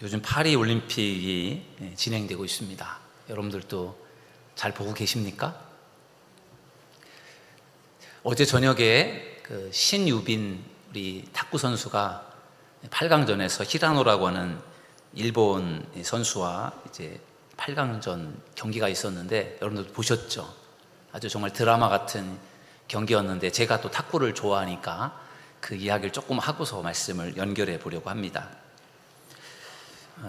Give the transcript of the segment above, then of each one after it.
요즘 파리 올림픽이 진행되고 있습니다. 여러분들도 잘 보고 계십니까? 어제 저녁에 신유빈 우리 탁구 선수가 8강전에서 히라노라고 하는 일본 선수와 이제 8강전 경기가 있었는데 여러분들 보셨죠? 아주 정말 드라마 같은 경기였는데 제가 또 탁구를 좋아하니까 그 이야기를 조금 하고서 말씀을 연결해 보려고 합니다.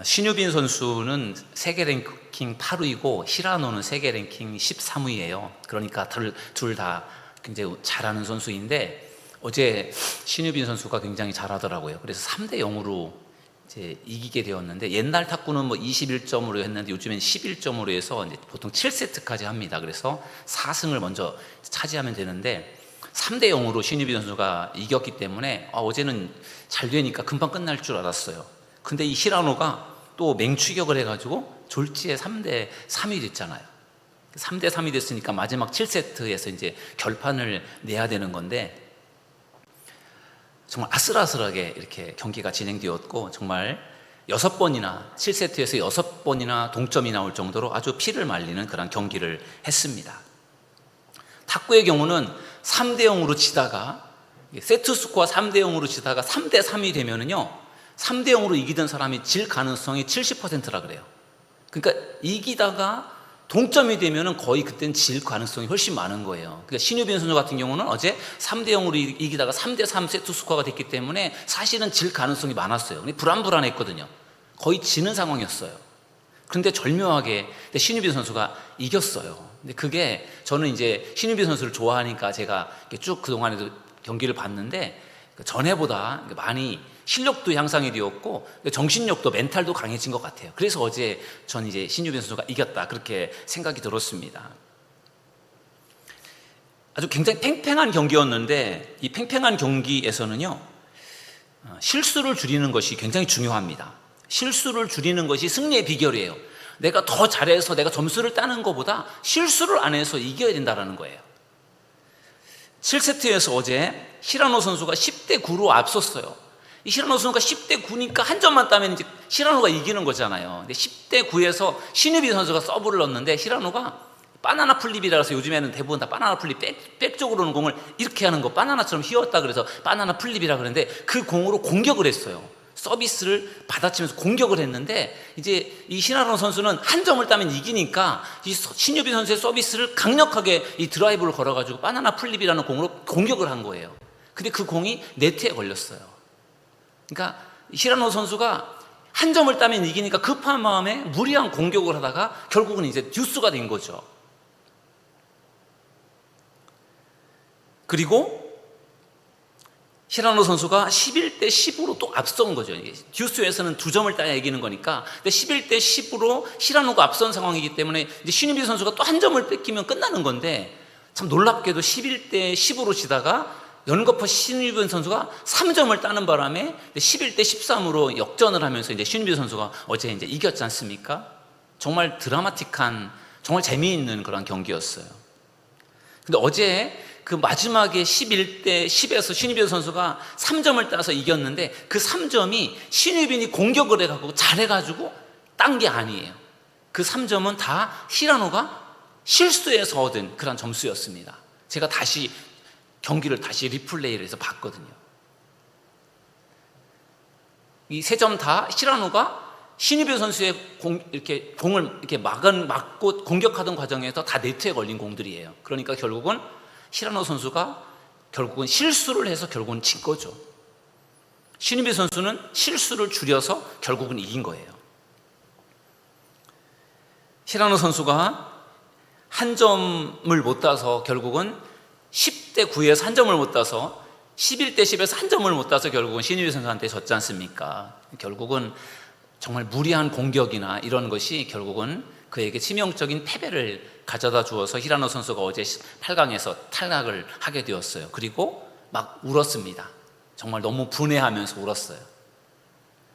신유빈 선수는 세계 랭킹 8위이고 히라노는 세계 랭킹 13위예요. 그러니까 둘 다 굉장히 잘하는 선수인데 어제 신유빈 선수가 굉장히 잘하더라고요. 그래서 3대 0으로 이제 이기게 되었는데 옛날 탁구는 21점으로 했는데 요즘엔 11점으로 해서 이제 보통 7세트까지 합니다. 그래서 4승을 먼저 차지하면 되는데 3대 0으로 신유빈 선수가 이겼기 때문에 어제는 잘 되니까 금방 끝날 줄 알았어요. 근데 이 히라노가 또 맹추격을 해가지고 졸지에 3대 3이 됐잖아요. 3대 3이 됐으니까 마지막 7세트에서 이제 결판을 내야 되는 건데 정말 아슬아슬하게 이렇게 경기가 진행되었고 정말 6번이나 7세트에서 6번이나 동점이 나올 정도로 아주 피를 말리는 그런 경기를 했습니다. 탁구의 경우는 3대 0으로 치다가 세트 스코어 3대 0으로 치다가 3대 3이 되면은요 3대 0으로 이기던 사람이 질 가능성이 70%라 그래요. 그러니까 이기다가 동점이 되면은 거의 그때는 질 가능성이 훨씬 많은 거예요. 그러니까 신유빈 선수 같은 경우는 어제 3대 0으로 이기다가 3대 3 세트 스코어가 됐기 때문에 사실은 질 가능성이 많았어요. 불안불안했거든요. 거의 지는 상황이었어요. 그런데 절묘하게 신유빈 선수가 이겼어요. 근데 그게 저는 이제 신유빈 선수를 좋아하니까 제가 쭉 그동안에도 경기를 봤는데 전에보다 많이 실력도 향상이 되었고 정신력도 멘탈도 강해진 것 같아요. 그래서 어제 전 이제 신유빈 선수가 이겼다 그렇게 생각이 들었습니다. 아주 굉장히 팽팽한 경기였는데 이 팽팽한 경기에서는요 실수를 줄이는 것이 굉장히 중요합니다. 실수를 줄이는 것이 승리의 비결이에요. 내가 더 잘해서 내가 점수를 따는 것보다 실수를 안 해서 이겨야 된다는 거예요. 7세트에서 어제 히라노 선수가 10대 9로 앞섰어요. 이 히라노 선수가 10대 9니까 한 점만 따면 이제 히라노가 이기는 거잖아요. 근데 10대 9에서 신유빈 선수가 서브를 넣었는데 히라노가 바나나 플립이라 해서 요즘에는 대부분 다 바나나 플립 백쪽으로 오는 공을 이렇게 하는 거 바나나처럼 휘었다 그래서 바나나 플립이라 그러는데 그 공으로 공격을 했어요. 서비스를 받아치면서 공격을 했는데 이제 이 히라노 선수는 한 점을 따면 이기니까 이 신유빈 선수의 서비스를 강력하게 이 드라이브를 걸어가지고 바나나 플립이라는 공으로 공격을 한 거예요. 근데 그 공이 네트에 걸렸어요. 그러니까 히라노 선수가 한 점을 따면 이기니까 급한 마음에 무리한 공격을 하다가 결국은 이제 듀스가 된 거죠. 그리고 히라노 선수가 11대 10으로 또 앞선 거죠. 듀스에서는 2점을 따야 이기는 거니까. 근데 11대 10으로 히라노가 앞선 상황이기 때문에 이제 신유빈 선수가 또 한 점을 뺏기면 끝나는 건데 참 놀랍게도 11대 10으로 치다가 연거푸 신유빈 선수가 3점을 따는 바람에 11대 13으로 역전을 하면서 이제 신유빈 선수가 어제 이제 이겼지 않습니까? 정말 드라마틱한, 정말 재미있는 그런 경기였어요. 근데 어제 그 마지막에 11대 10에서 신유빈 선수가 3점을 따서 이겼는데 그 3점이 신유빈이 공격을 해가지고 잘해가지고 딴 게 아니에요. 그 3점은 다 히라노가 실수해서 얻은 그런 점수였습니다. 제가 경기를 다시 리플레이를 해서 봤거든요. 이 3점 다 히라노가 신유빈 선수의 공을 이렇게 막고 공격하던 과정에서 다 네트에 걸린 공들이에요. 그러니까 결국은 히라노 선수가 결국은 실수를 해서 결국은 진 거죠. 신유빈 선수는 실수를 줄여서 결국은 이긴 거예요. 히라노 선수가 한 점을 못 따서 결국은 10대 9에서 한 점을 못 따서 11대 10에서 한 점을 못 따서 결국은 신유빈 선수한테 졌지 않습니까? 결국은 정말 무리한 공격이나 이런 것이 결국은 그에게 치명적인 패배를 가져다 주어서 히라노 선수가 어제 8강에서 탈락을 하게 되었어요. 그리고 막 울었습니다. 정말 너무 분해하면서 울었어요.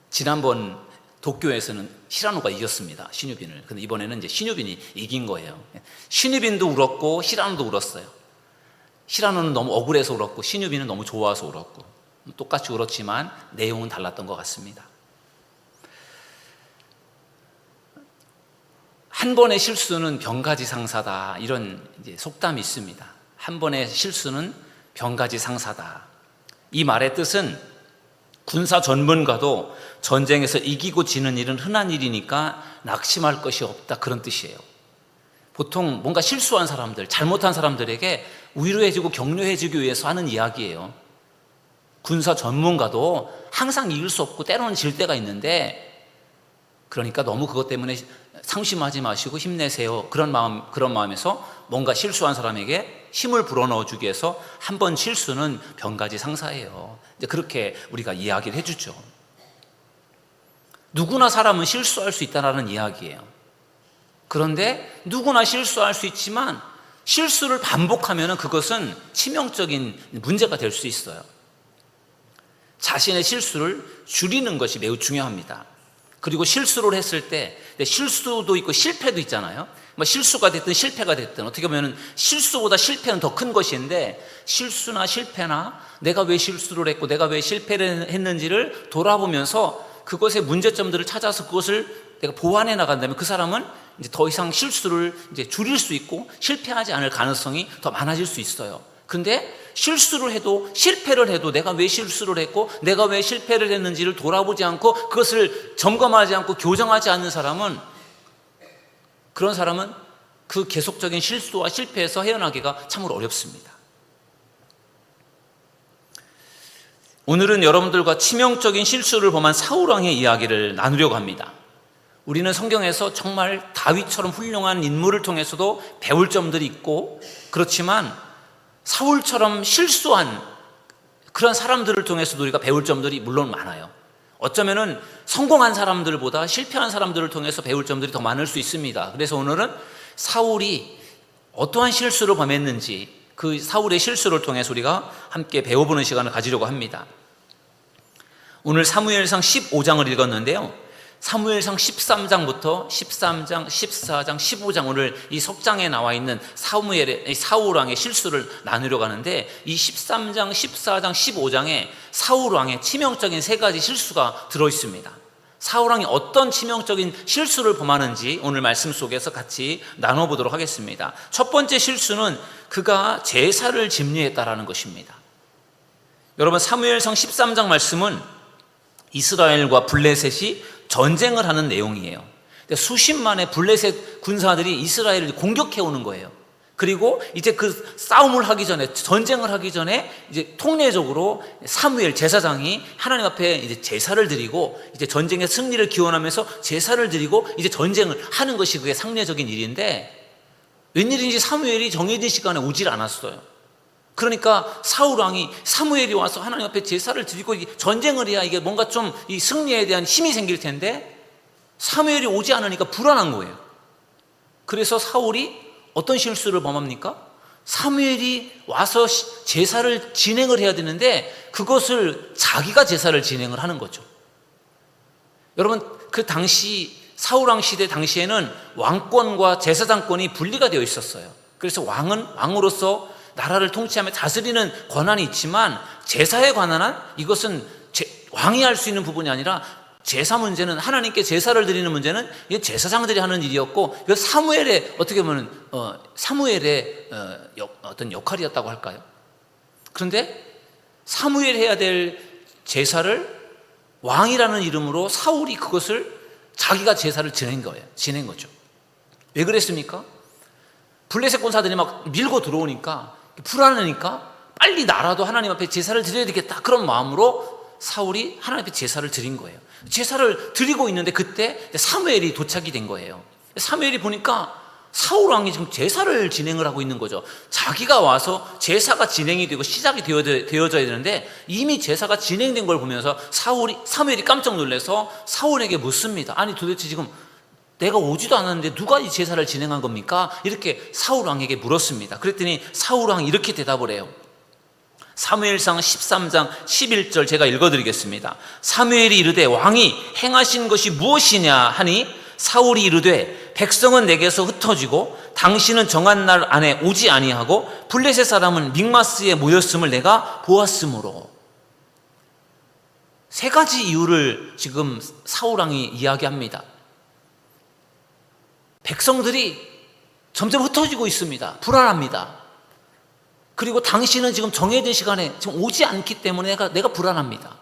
지난번 도쿄에서는 히라노가 이겼습니다. 신유빈을. 근데 이번에는 이제 신유빈이 이긴 거예요. 신유빈도 울었고 히라노도 울었어요. 히라노는 너무 억울해서 울었고 신유빈은 너무 좋아서 울었고 똑같이 울었지만 내용은 달랐던 것 같습니다. 한 번의 실수는 병가지상사다, 이런 이제 속담이 있습니다. 한 번의 실수는 병가지상사다. 이 말의 뜻은 군사 전문가도 전쟁에서 이기고 지는 일은 흔한 일이니까 낙심할 것이 없다, 그런 뜻이에요. 보통 뭔가 실수한 사람들, 잘못한 사람들에게 위로해주고 격려해주기 위해서 하는 이야기예요. 군사 전문가도 항상 이길 수 없고 때로는 질 때가 있는데, 그러니까 너무 그것 때문에 상심하지 마시고 힘내세요, 그런 마음에서 뭔가 실수한 사람에게 힘을 불어넣어 주기 위해서 한 번 실수는 병가지상사예요. 이제 그렇게 우리가 이야기를 해주죠. 누구나 사람은 실수할 수 있다는 이야기예요. 그런데 누구나 실수할 수 있지만 실수를 반복하면 그것은 치명적인 문제가 될 수 있어요. 자신의 실수를 줄이는 것이 매우 중요합니다. 그리고 실수를 했을 때 실수도 있고 실패도 있잖아요. 실수가 됐든 실패가 됐든 어떻게 보면 실수보다 실패는 더 큰 것인데, 실수나 실패나 내가 왜 실수를 했고 내가 왜 실패를 했는지를 돌아보면서 그것의 문제점들을 찾아서 그것을 내가 보완해 나간다면 그 사람은 이제 더 이상 실수를 이제 줄일 수 있고 실패하지 않을 가능성이 더 많아질 수 있어요. 근데 실수를 해도 실패를 해도 내가 왜 실수를 했고 내가 왜 실패를 했는지를 돌아보지 않고 그것을 점검하지 않고 교정하지 않는 사람은, 그런 사람은 그 계속적인 실수와 실패에서 헤어나기가 참으로 어렵습니다. 오늘은 여러분들과 치명적인 실수를 범한 사울왕의 이야기를 나누려고 합니다. 우리는 성경에서 정말 다윗처럼 훌륭한 인물을 통해서도 배울 점들이 있고, 그렇지만 사울처럼 실수한 그런 사람들을 통해서도 우리가 배울 점들이 물론 많아요. 어쩌면은 성공한 사람들보다 실패한 사람들을 통해서 배울 점들이 더 많을 수 있습니다. 그래서 오늘은 사울이 어떠한 실수를 범했는지 그 사울의 실수를 통해서 우리가 함께 배워보는 시간을 가지려고 합니다. 오늘 사무엘상 15장을 읽었는데요, 사무엘상 13장부터 13장, 14장, 15장, 오늘 이 석장에 나와 있는 사울왕의 실수를 나누려고 하는데, 이 13장, 14장, 15장에 사울왕의 치명적인 세 가지 실수가 들어있습니다. 사울왕이 어떤 치명적인 실수를 범하는지 오늘 말씀 속에서 같이 나눠보도록 하겠습니다. 첫 번째 실수는 그가 제사를 집리했다라는 것입니다. 여러분, 사무엘상 13장 말씀은 이스라엘과 블레셋이 전쟁을 하는 내용이에요. 수십만의 블레셋 군사들이 이스라엘을 공격해 오는 거예요. 그리고 이제 그 싸움을 하기 전에, 전쟁을 하기 전에 이제 통례적으로 사무엘 제사장이 하나님 앞에 이제 제사를 드리고, 이제 전쟁의 승리를 기원하면서 제사를 드리고 이제 전쟁을 하는 것이 그게 상례적인 일인데, 웬일인지 사무엘이 정해진 시간에 오질 않았어요. 그러니까 사울왕이 사무엘이 와서 하나님 앞에 제사를 드리고 전쟁을 해야 이게 뭔가 좀 이 승리에 대한 힘이 생길 텐데, 사무엘이 오지 않으니까 불안한 거예요. 그래서 사울이 어떤 실수를 범합니까? 사무엘이 와서 제사를 진행을 해야 되는데 그것을 자기가 제사를 진행을 하는 거죠. 여러분, 그 당시 사울왕 시대 당시에는 왕권과 제사장권이 분리가 되어 있었어요. 그래서 왕은 왕으로서 나라를 통치하며 다스리는 권한이 있지만, 제사에 관한 한 이것은 왕이 할 수 있는 부분이 아니라, 제사 문제는, 하나님께 제사를 드리는 문제는 이게 제사장들이 하는 일이었고, 이거 사무엘의 어떻게 보면 사무엘의 어떤 역할이었다고 할까요? 그런데 사무엘 해야 될 제사를 왕이라는 이름으로 사울이 그것을 자기가 제사를 지낸 거죠. 왜 그랬습니까? 블레셋 군사들이 막 밀고 들어오니까 불안하니까 빨리 나라도 하나님 앞에 제사를 드려야 되겠다, 그런 마음으로 사울이 하나님 앞에 제사를 드린 거예요. 제사를 드리고 있는데 그때 사무엘이 도착이 된 거예요. 사무엘이 보니까 사울 왕이 지금 제사를 진행을 하고 있는 거죠. 자기가 와서 제사가 진행이 되고 시작이 되어져야 되는데 이미 제사가 진행된 걸 보면서 사무엘이 깜짝 놀라서 사울에게 묻습니다. 아니, 도대체 지금 내가 오지도 않았는데 누가 이 제사를 진행한 겁니까? 이렇게 사울 왕에게 물었습니다. 그랬더니 사울 왕이 이렇게 대답을 해요. 사무엘상 13장 11절 제가 읽어드리겠습니다. 사무엘이 이르되 왕이 행하신 것이 무엇이냐 하니, 사울이 이르되 백성은 내게서 흩어지고 당신은 정한 날 안에 오지 아니하고 블레셋 사람은 믹마스에 모였음을 내가 보았으므로. 세 가지 이유를 지금 사울 왕이 이야기합니다. 백성들이 점점 흩어지고 있습니다. 불안합니다. 그리고 당신은 지금 정해진 시간에 지금 오지 않기 때문에 내가 불안합니다.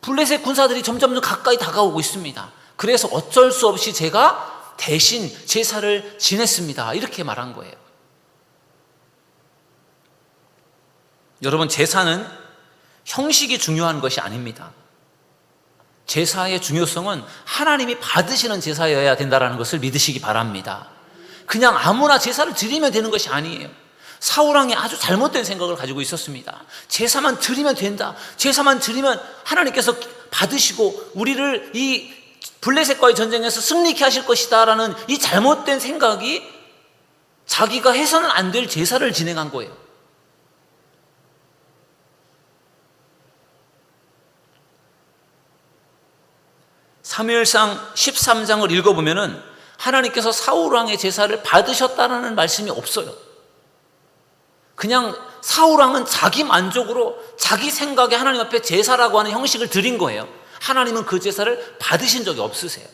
블레셋 군사들이 점점 가까이 다가오고 있습니다. 그래서 어쩔 수 없이 제가 대신 제사를 지냈습니다. 이렇게 말한 거예요. 여러분, 제사는 형식이 중요한 것이 아닙니다. 제사의 중요성은 하나님이 받으시는 제사여야 된다는 것을 믿으시기 바랍니다. 그냥 아무나 제사를 드리면 되는 것이 아니에요. 사울왕이 아주 잘못된 생각을 가지고 있었습니다. 제사만 드리면 된다. 제사만 드리면 하나님께서 받으시고 우리를 이 블레셋과의 전쟁에서 승리케 하실 것이다 라는 이 잘못된 생각이 자기가 해서는 안 될 제사를 진행한 거예요. 사무엘상 13장을 읽어보면은 하나님께서 사울왕의 제사를 받으셨다는 말씀이 없어요. 그냥 사울왕은 자기 만족으로 자기 생각에 하나님 앞에 제사라고 하는 형식을 드린 거예요. 하나님은 그 제사를 받으신 적이 없으세요.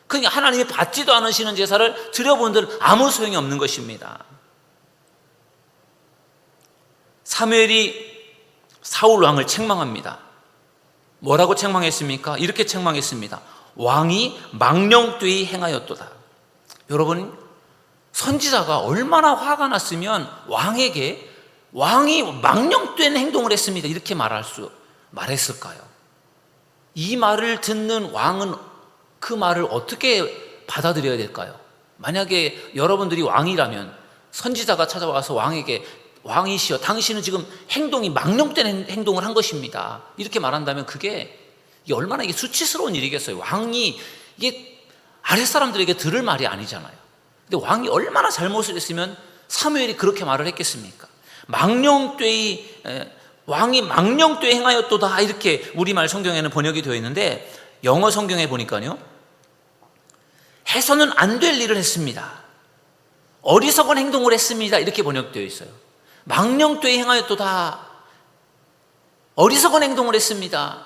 그러니까 하나님이 받지도 않으시는 제사를 드려본들 아무 소용이 없는 것입니다. 사무엘이 사울왕을 책망합니다. 뭐라고 책망했습니까? 이렇게 책망했습니다. 왕이 망령되이 행하였도다. 여러분, 선지자가 얼마나 화가 났으면 왕이 망령된 행동을 했습니다. 이렇게 말했을까요? 이 말을 듣는 왕은 그 말을 어떻게 받아들여야 될까요? 만약에 여러분들이 왕이라면 선지자가 찾아와서 왕에게 왕이시여, 당신은 지금 행동이 망령된 행동을 한 것입니다. 이렇게 말한다면 이게 얼마나 수치스러운 일이겠어요. 왕이 이게 아랫사람들에게 들을 말이 아니잖아요. 근데 왕이 얼마나 잘못을 했으면 사무엘이 그렇게 말을 했겠습니까? 왕이 망령되이 행하였도다, 이렇게 우리말 성경에는 번역이 되어 있는데 영어 성경에 보니까요, 해서는 안 될 일을 했습니다. 어리석은 행동을 했습니다. 이렇게 번역되어 있어요. 망령되이 행하였도다. 어리석은 행동을 했습니다.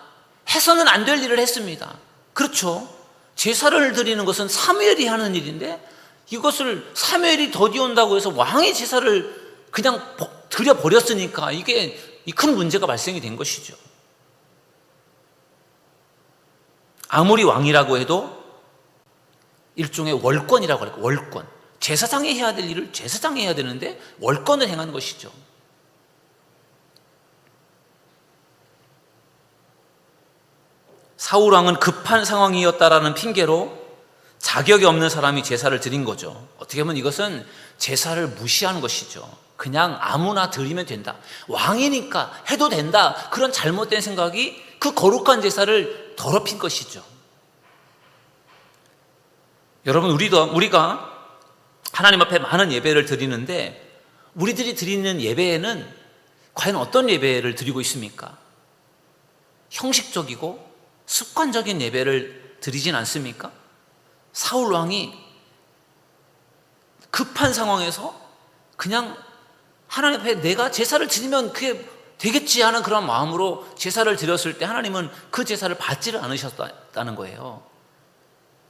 해서는 안 될 일을 했습니다. 그렇죠. 제사를 드리는 것은 사무엘이 하는 일인데 이것을 사무엘이 더디온다고 해서 왕의 제사를 그냥 드려버렸으니까 이게 큰 문제가 발생이 된 것이죠. 아무리 왕이라고 해도 일종의 월권이라고 할까요? 월권. 제사장이 해야 될 일을 제사장이 해야 되는데 월권을 행한 것이죠. 사울왕은 급한 상황이었다라는 핑계로 자격이 없는 사람이 제사를 드린 거죠. 어떻게 보면 이것은 제사를 무시하는 것이죠. 그냥 아무나 드리면 된다. 왕이니까 해도 된다. 그런 잘못된 생각이 그 거룩한 제사를 더럽힌 것이죠. 여러분, 우리가 하나님 앞에 많은 예배를 드리는데 우리들이 드리는 예배에는 과연 어떤 예배를 드리고 있습니까? 형식적이고 습관적인 예배를 드리진 않습니까? 사울 왕이 급한 상황에서 그냥 하나님 앞에 내가 제사를 드리면 그게 되겠지 하는 그런 마음으로 제사를 드렸을 때 하나님은 그 제사를 받지를 않으셨다는 거예요.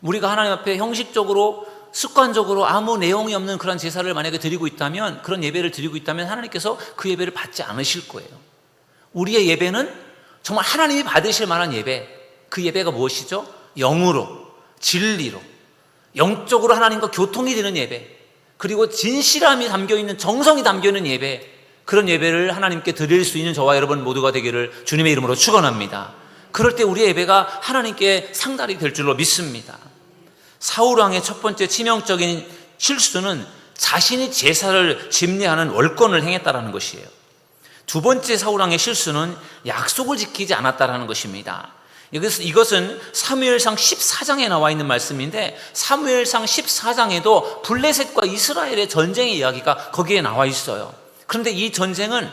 우리가 하나님 앞에 형식적으로 습관적으로 아무 내용이 없는 그런 제사를 만약에 드리고 있다면, 그런 예배를 드리고 있다면 하나님께서 그 예배를 받지 않으실 거예요. 우리의 예배는 정말 하나님이 받으실 만한 예배, 그 예배가 무엇이죠? 영으로, 진리로, 영적으로 하나님과 교통이 되는 예배, 그리고 진실함이 담겨있는, 정성이 담겨있는 예배, 그런 예배를 하나님께 드릴 수 있는 저와 여러분 모두가 되기를 주님의 이름으로 축원합니다. 그럴 때 우리의 예배가 하나님께 상달이 될 줄로 믿습니다. 사울왕의 첫 번째 치명적인 실수는 자신이 제사를 집례하는 월권을 행했다는 것이에요. 두 번째 사울왕의 실수는 약속을 지키지 않았다는 것입니다. 이것은 사무엘상 14장에 나와 있는 말씀인데, 사무엘상 14장에도 블레셋과 이스라엘의 전쟁의 이야기가 거기에 나와 있어요. 그런데 이 전쟁은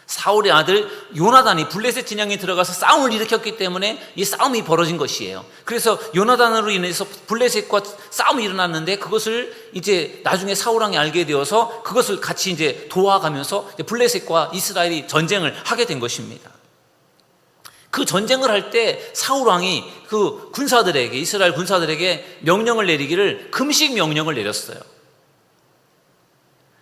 사울의 아들 요나단이 블레셋 진영에 들어가서 싸움을 일으켰기 때문에 이 싸움이 벌어진 것이에요. 그래서 요나단으로 인해서 블레셋과 싸움이 일어났는데 그것을 이제 나중에 사울왕이 알게 되어서 그것을 같이 이제 도와가면서 블레셋과 이스라엘이 전쟁을 하게 된 것입니다. 그 전쟁을 할 때 사울 왕이 그 군사들에게, 이스라엘 군사들에게 명령을 내리기를 금식 명령을 내렸어요.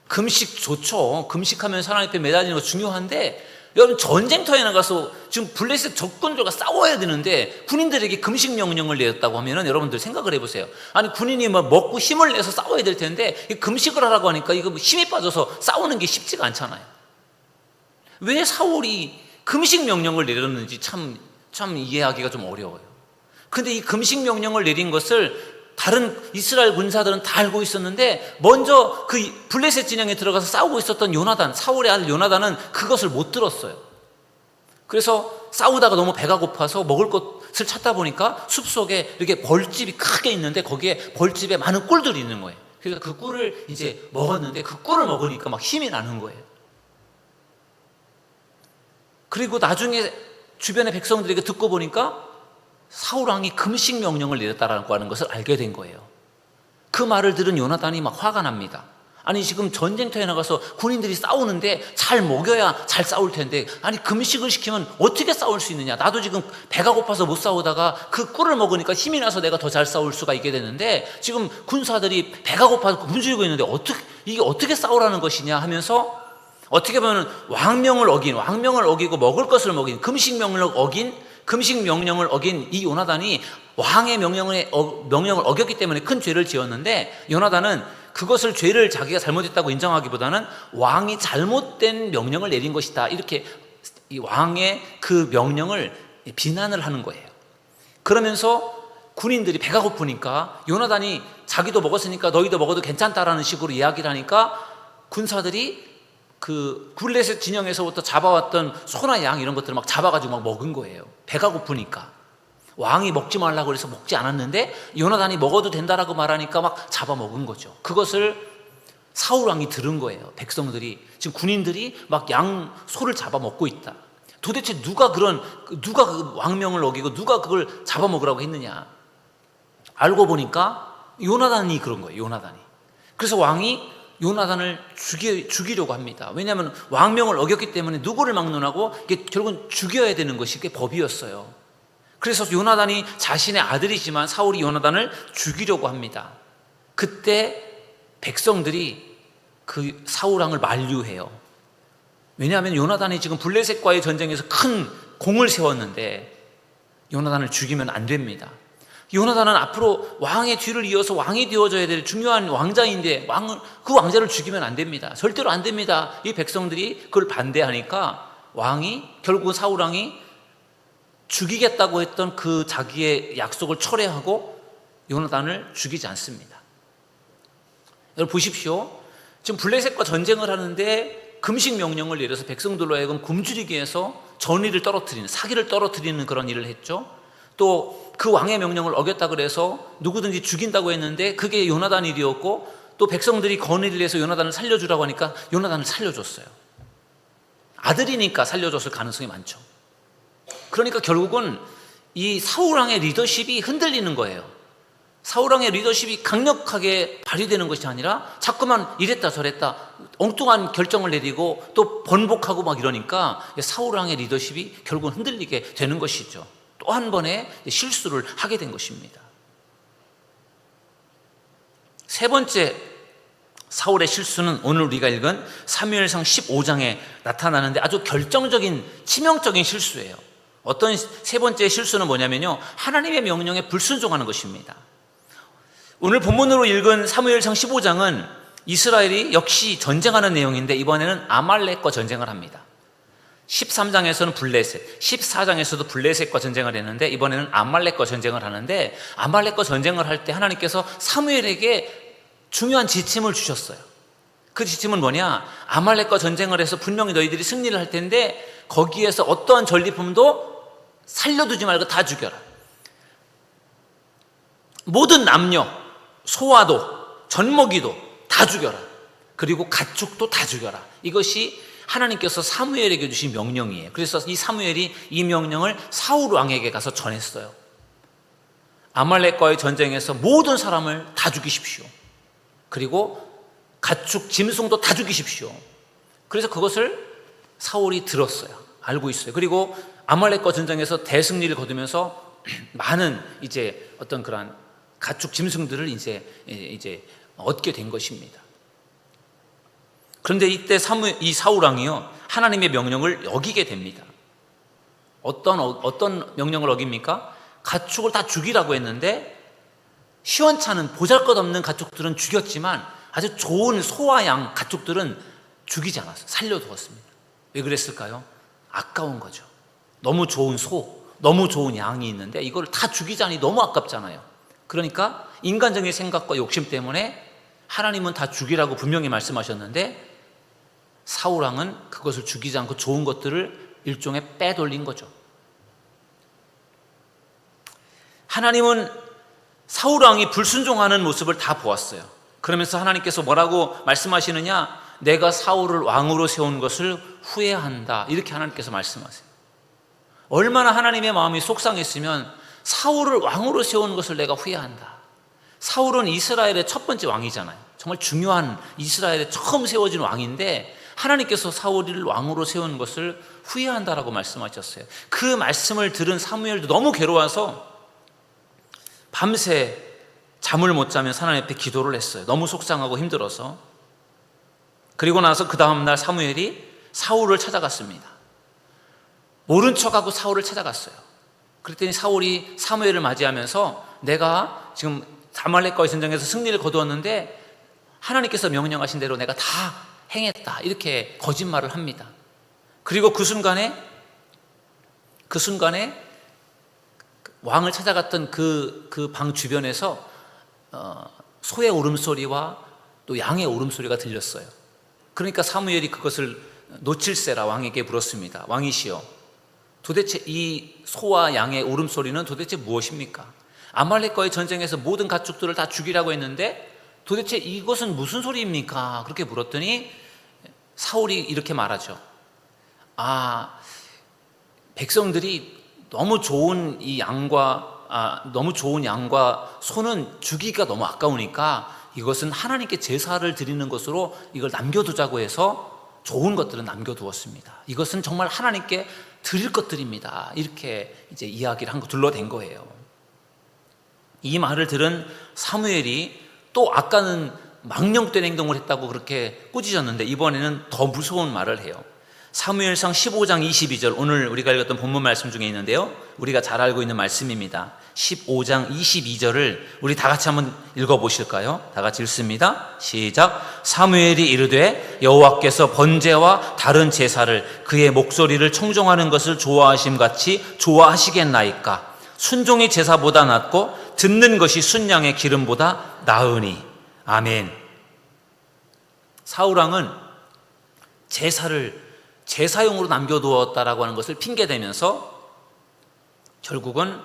금식 좋죠. 금식하면 하나님 앞에 매달리는 거 중요한데, 여러분 전쟁터에 나가서 지금 블레셋 적군들과 싸워야 되는데 군인들에게 금식 명령을 내렸다고 하면은 여러분들 생각을 해보세요. 아니 군인이 뭐 먹고 힘을 내서 싸워야 될 텐데 금식을 하라고 하니까 이거 힘이 빠져서 싸우는 게 쉽지가 않잖아요. 왜 사울이 금식 명령을 내렸는지 참 이해하기가 좀 어려워요. 근데 이 금식 명령을 내린 것을 다른 이스라엘 군사들은 다 알고 있었는데 먼저 그 블레셋 진영에 들어가서 싸우고 있었던 요나단, 사울의 아들 요나단은 그것을 못 들었어요. 그래서 싸우다가 너무 배가 고파서 먹을 것을 찾다 보니까 숲속에 이렇게 벌집이 크게 있는데 거기에 벌집에 많은 꿀들이 있는 거예요. 그래서 그 꿀을 이제 먹었는데 그 꿀을 먹으니까 막 힘이 나는 거예요. 그리고 나중에 주변의 백성들에게 듣고 보니까 사울 왕이 금식 명령을 내렸다라고 하는 것을 알게 된 거예요. 그 말을 들은 요나단이 막 화가 납니다. 아니 지금 전쟁터에 나가서 군인들이 싸우는데 잘 먹여야 잘 싸울 텐데, 아니 금식을 시키면 어떻게 싸울 수 있느냐. 나도 지금 배가 고파서 못 싸우다가 그 꿀을 먹으니까 힘이 나서 내가 더 잘 싸울 수가 있게 되는데, 지금 군사들이 배가 고파서 굶주리고 있는데 이게 어떻게 싸우라는 것이냐 하면서, 어떻게 보면 왕명을 어기고 먹을 것을 먹인, 금식 명령을 어긴 이 요나단이 왕의 명령을 어겼기 때문에 큰 죄를 지었는데, 요나단은 그것을 죄를 자기가 잘못했다고 인정하기보다는 왕이 잘못된 명령을 내린 것이다, 이렇게 이 왕의 그 명령을 비난을 하는 거예요. 그러면서 군인들이 배가 고프니까 요나단이 자기도 먹었으니까 너희도 먹어도 괜찮다라는 식으로 이야기를 하니까 군사들이 그 블레셋 진영에서부터 잡아왔던 소나 양 이런 것들을 막 잡아가지고 막 먹은 거예요. 배가 고프니까. 왕이 먹지 말라고 해서 먹지 않았는데 요나단이 먹어도 된다라고 말하니까 막 잡아먹은 거죠. 그것을 사울 왕이 들은 거예요. 백성들이, 지금 군인들이 막 양, 소를 잡아먹고 있다. 도대체 누가 그 왕명을 어기고 누가 그걸 잡아먹으라고 했느냐. 알고 보니까 요나단이 그런 거예요. 요나단이. 그래서 왕이 요나단을 죽이려고 합니다. 왜냐하면 왕명을 어겼기 때문에 누구를 막론하고 이게 결국은 죽여야 되는 것이 그게 법이었어요. 그래서 요나단이 자신의 아들이지만 사울이 요나단을 죽이려고 합니다. 그때 백성들이 그 사울 왕을 만류해요. 왜냐하면 요나단이 지금 블레셋과의 전쟁에서 큰 공을 세웠는데 요나단을 죽이면 안 됩니다. 요나단은 앞으로 왕의 뒤를 이어서 왕이 되어줘야 될 중요한 왕자인데 그 왕자를 죽이면 안 됩니다. 절대로 안 됩니다. 이 백성들이 그걸 반대하니까 결국 사울 왕이 죽이겠다고 했던 그 자기의 약속을 철회하고 요나단을 죽이지 않습니다. 여러분 보십시오. 지금 블레셋과 전쟁을 하는데 금식 명령을 내려서 백성들로 하여금 굶주리게 해서 전의를 떨어뜨리는, 사기를 떨어뜨리는 그런 일을 했죠. 또 그 왕의 명령을 어겼다 그래서 누구든지 죽인다고 했는데 그게 요나단 일이었고, 또 백성들이 건의를 해서 요나단을 살려주라고 하니까 요나단을 살려줬어요. 아들이니까 살려줬을 가능성이 많죠. 그러니까 결국은 이 사울왕의 리더십이 흔들리는 거예요. 사울왕의 리더십이 강력하게 발휘되는 것이 아니라 자꾸만 이랬다 저랬다 엉뚱한 결정을 내리고 또 번복하고 막 이러니까 사울왕의 리더십이 결국은 흔들리게 되는 것이죠. 또 한 번의 실수를 하게 된 것입니다. 세 번째 사울의 실수는 오늘 우리가 읽은 사무엘상 15장에 나타나는데 아주 결정적인 치명적인 실수예요. 어떤 세 번째 실수는 뭐냐면요, 하나님의 명령에 불순종하는 것입니다. 오늘 본문으로 읽은 사무엘상 15장은 이스라엘이 역시 전쟁하는 내용인데 이번에는 아말렉과 전쟁을 합니다. 13장에서는 블레셋, 14장에서도 블레셋과 전쟁을 했는데 이번에는 아말렉과 전쟁을 하는데, 아말렉과 전쟁을 할 때 하나님께서 사무엘에게 중요한 지침을 주셨어요. 그 지침은 뭐냐? 아말렉과 전쟁을 해서 분명히 너희들이 승리를 할 텐데 거기에서 어떠한 전리품도 살려두지 말고 다 죽여라. 모든 남녀, 소아도, 젖먹이도 다 죽여라. 그리고 가축도 다 죽여라. 이것이 하나님께서 사무엘에게 주신 명령이에요. 그래서 이 사무엘이 이 명령을 사울 왕에게 가서 전했어요. 아말렉과의 전쟁에서 모든 사람을 다 죽이십시오. 그리고 가축, 짐승도 다 죽이십시오. 그래서 그것을 사울이 들었어요. 알고 있어요. 그리고 아말렉과 전쟁에서 대승리를 거두면서 많은 이제 어떤 그러한 가축 짐승들을 이제 얻게 된 것입니다. 그런데 이때 이 사울 왕이요, 하나님의 명령을 어기게 됩니다. 어떤 명령을 어깁니까? 가축을 다 죽이라고 했는데 시원찮은 보잘것없는 가축들은 죽였지만 아주 좋은 소와 양 가축들은 죽이지 않았어요. 살려두었습니다. 왜 그랬을까요? 아까운 거죠. 너무 좋은 소, 너무 좋은 양이 있는데 이걸 다 죽이자니 너무 아깝잖아요. 그러니까 인간적인 생각과 욕심 때문에 하나님은 다 죽이라고 분명히 말씀하셨는데 사울 왕은 그것을 죽이지 않고 좋은 것들을 일종의 빼돌린 거죠. 하나님은 사울 왕이 불순종하는 모습을 다 보았어요. 그러면서 하나님께서 뭐라고 말씀하시느냐? 내가 사울을 왕으로 세운 것을 후회한다. 이렇게 하나님께서 말씀하세요. 얼마나 하나님의 마음이 속상했으면 사울을 왕으로 세운 것을 내가 후회한다. 사울은 이스라엘의 첫 번째 왕이잖아요. 정말 중요한 이스라엘에 처음 세워진 왕인데 하나님께서 사울을 왕으로 세운 것을 후회한다라고 말씀하셨어요. 그 말씀을 들은 사무엘도 너무 괴로워서 밤새 잠을 못 자며 하나님 앞에 기도를 했어요. 너무 속상하고 힘들어서. 그리고 나서 그 다음날 사무엘이 사울을 찾아갔습니다. 모른 척하고 사울을 찾아갔어요. 그랬더니 사울이 사무엘을 맞이하면서 내가 지금 아말렉과의 전쟁에서 승리를 거두었는데 하나님께서 명령하신 대로 내가 다 행했다, 이렇게 거짓말을 합니다. 그리고 그 순간에 왕을 찾아갔던 그 방 주변에서 소의 울음소리와 또 양의 울음소리가 들렸어요. 그러니까 사무엘이 그것을 노칠세라 왕에게 물었습니다. 왕이시여, 도대체 이 소와 양의 울음소리는 도대체 무엇입니까? 아말렉과의 전쟁에서 모든 가축들을 다 죽이라고 했는데 도대체 이것은 무슨 소리입니까? 그렇게 물었더니 사울이 이렇게 말하죠. 백성들이 너무 좋은 양과 소는 죽이기가 너무 아까우니까 이것은 하나님께 제사를 드리는 것으로 이걸 남겨두자고 해서 좋은 것들은 남겨두었습니다. 이것은 정말 하나님께 드릴 것들입니다. 이렇게 이제 이야기를 한 거 둘러댄 거예요. 이 말을 들은 사무엘이 또 아까는 망령된 행동을 했다고 그렇게 꾸짖었는데 이번에는 더 무서운 말을 해요. 사무엘상 15장 22절, 오늘 우리가 읽었던 본문 말씀 중에 있는데요, 우리가 잘 알고 있는 말씀입니다. 15장 22절을 우리 다 같이 한번 읽어보실까요? 다 같이 읽습니다. 시작. 사무엘이 이르되 여호와께서 번제와 다른 제사를 그의 목소리를 청종하는 것을 좋아하심 같이 좋아하시겠나이까? 순종이 제사보다 낫고 듣는 것이 순양의 기름보다 나으니. 아멘. 사울왕은 제사용으로 남겨두었다라고 하는 것을 핑계대면서 결국은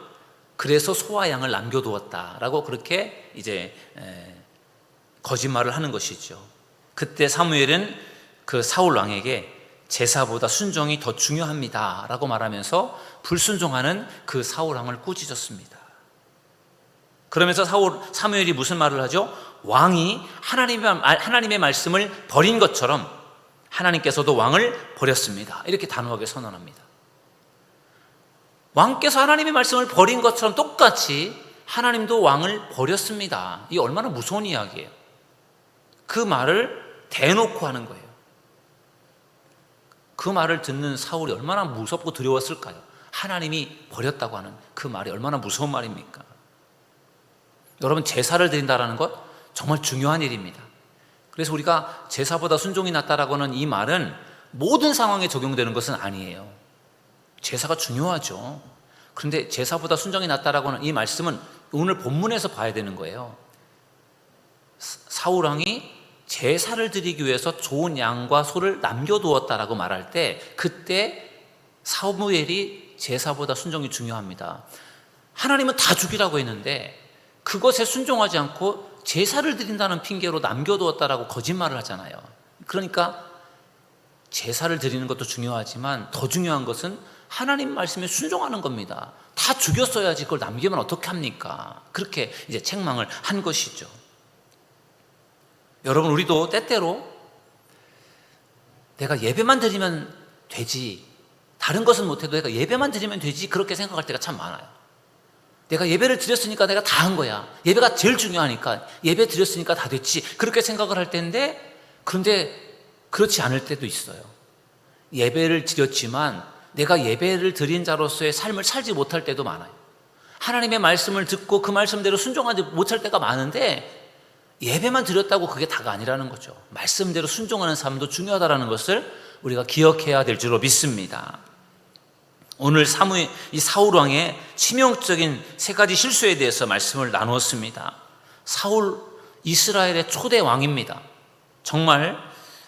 그래서 소와 양을 남겨두었다라고 그렇게 이제 거짓말을 하는 것이죠. 그때 사무엘은 그 사울 왕에게 제사보다 순종이 더 중요합니다라고 말하면서 불순종하는 그 사울 왕을 꾸짖었습니다. 그러면서 사무엘이 무슨 말을 하죠? 왕이 하나님의 말씀을 버린 것처럼 하나님께서도 왕을 버렸습니다. 이렇게 단호하게 선언합니다. 왕께서 하나님의 말씀을 버린 것처럼 똑같이 하나님도 왕을 버렸습니다. 이게 얼마나 무서운 이야기예요. 그 말을 대놓고 하는 거예요. 그 말을 듣는 사울이 얼마나 무섭고 두려웠을까요? 하나님이 버렸다고 하는 그 말이 얼마나 무서운 말입니까? 여러분, 제사를 드린다는 것 정말 중요한 일입니다. 그래서 우리가 제사보다 순종이 낫다라고 하는 이 말은 모든 상황에 적용되는 것은 아니에요. 제사가 중요하죠. 그런데 제사보다 순종이 낫다라고 하는 이 말씀은 오늘 본문에서 봐야 되는 거예요. 사울 왕이 제사를 드리기 위해서 좋은 양과 소를 남겨두었다라고 말할 때 그때 사무엘이 제사보다 순종이 중요합니다. 하나님은 다 죽이라고 했는데 그것에 순종하지 않고 제사를 드린다는 핑계로 남겨두었다라고 거짓말을 하잖아요. 그러니까 제사를 드리는 것도 중요하지만 더 중요한 것은 하나님 말씀에 순종하는 겁니다. 다 죽였어야지 그걸 남기면 어떻게 합니까? 그렇게 이제 책망을 한 것이죠. 여러분, 우리도 때때로 내가 예배만 드리면 되지, 다른 것은 못해도 내가 예배만 드리면 되지, 그렇게 생각할 때가 참 많아요. 내가 예배를 드렸으니까 내가 다 한 거야. 예배가 제일 중요하니까 예배 드렸으니까 다 됐지, 그렇게 생각을 할 때인데, 그런데 그렇지 않을 때도 있어요. 예배를 드렸지만 내가 예배를 드린 자로서의 삶을 살지 못할 때도 많아요. 하나님의 말씀을 듣고 그 말씀대로 순종하지 못할 때가 많은데, 예배만 드렸다고 그게 다가 아니라는 거죠. 말씀대로 순종하는 삶도 중요하다는 것을 우리가 기억해야 될 줄로 믿습니다. 오늘 이 사울 왕의 치명적인 세 가지 실수에 대해서 말씀을 나누었습니다. 사울, 이스라엘의 초대 왕입니다. 정말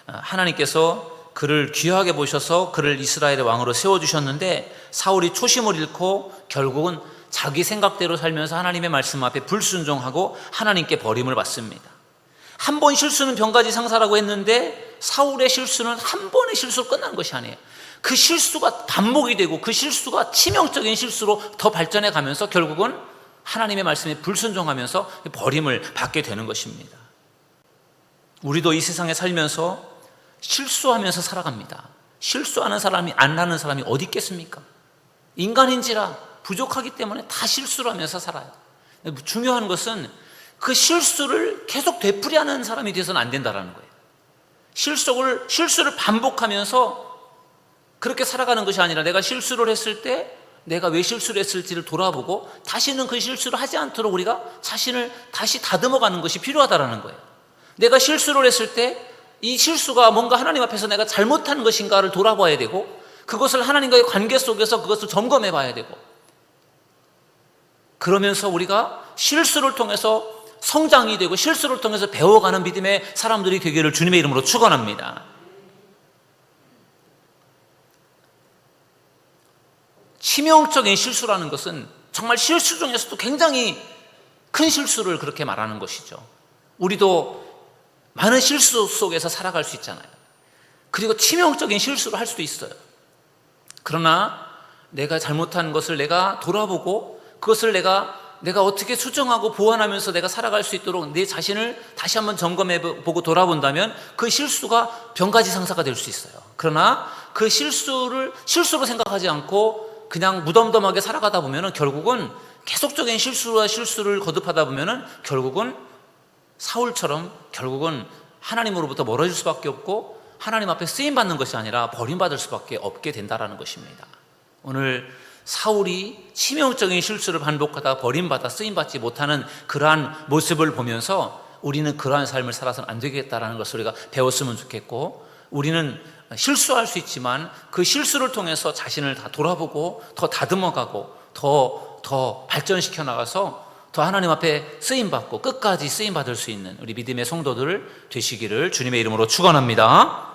하나님께서 그를 귀하게 보셔서 그를 이스라엘의 왕으로 세워주셨는데, 사울이 초심을 잃고 결국은 자기 생각대로 살면서 하나님의 말씀 앞에 불순종하고 하나님께 버림을 받습니다. 한 번 실수는 병가지 상사라고 했는데, 사울의 실수는 한 번의 실수로 끝난 것이 아니에요. 그 실수가 반복이 되고 그 실수가 치명적인 실수로 더 발전해 가면서 결국은 하나님의 말씀에 불순종하면서 버림을 받게 되는 것입니다. 우리도 이 세상에 살면서 실수하면서 살아갑니다. 실수하는 사람이 안 하는 사람이 어디 있겠습니까? 인간인지라 부족하기 때문에 다 실수를 하면서 살아요. 중요한 것은 그 실수를 계속 되풀이하는 사람이 돼서는 안 된다는 거예요. 실수를 반복하면서 그렇게 살아가는 것이 아니라, 내가 실수를 했을 때 내가 왜 실수를 했을지를 돌아보고 다시는 그 실수를 하지 않도록 우리가 자신을 다시 다듬어가는 것이 필요하다는 거예요. 내가 실수를 했을 때 이 실수가 뭔가 하나님 앞에서 내가 잘못한 것인가를 돌아봐야 되고, 그것을 하나님과의 관계 속에서 그것을 점검해 봐야 되고, 그러면서 우리가 실수를 통해서 성장이 되고 실수를 통해서 배워가는 믿음의 사람들이 되기를 주님의 이름으로 축원합니다. 치명적인 실수라는 것은 정말 실수 중에서도 굉장히 큰 실수를 그렇게 말하는 것이죠. 우리도 많은 실수 속에서 살아갈 수 있잖아요. 그리고 치명적인 실수를 할 수도 있어요. 그러나 내가 잘못한 것을 내가 돌아보고 그것을 내가 어떻게 수정하고 보완하면서 내가 살아갈 수 있도록 내 자신을 다시 한번 점검해보고 돌아본다면 그 실수가 병가지상사가 될 수 있어요. 그러나 그 실수로 생각하지 않고 그냥 무덤덤하게 살아가다 보면 결국은 계속적인 실수를 거듭하다 보면 결국은 사울처럼 결국은 하나님으로부터 멀어질 수밖에 없고, 하나님 앞에 쓰임받는 것이 아니라 버림받을 수밖에 없게 된다는 것입니다. 오늘 사울이 치명적인 실수를 반복하다 버림받아 쓰임받지 못하는 그러한 모습을 보면서 우리는 그러한 삶을 살아서는 안 되겠다는 것을 우리가 배웠으면 좋겠고, 우리는 실수할 수 있지만 그 실수를 통해서 자신을 다 돌아보고 더 다듬어가고 더 발전시켜 나가서 더 하나님 앞에 쓰임받고 끝까지 쓰임받을 수 있는 우리 믿음의 성도들 되시기를 주님의 이름으로 축원합니다.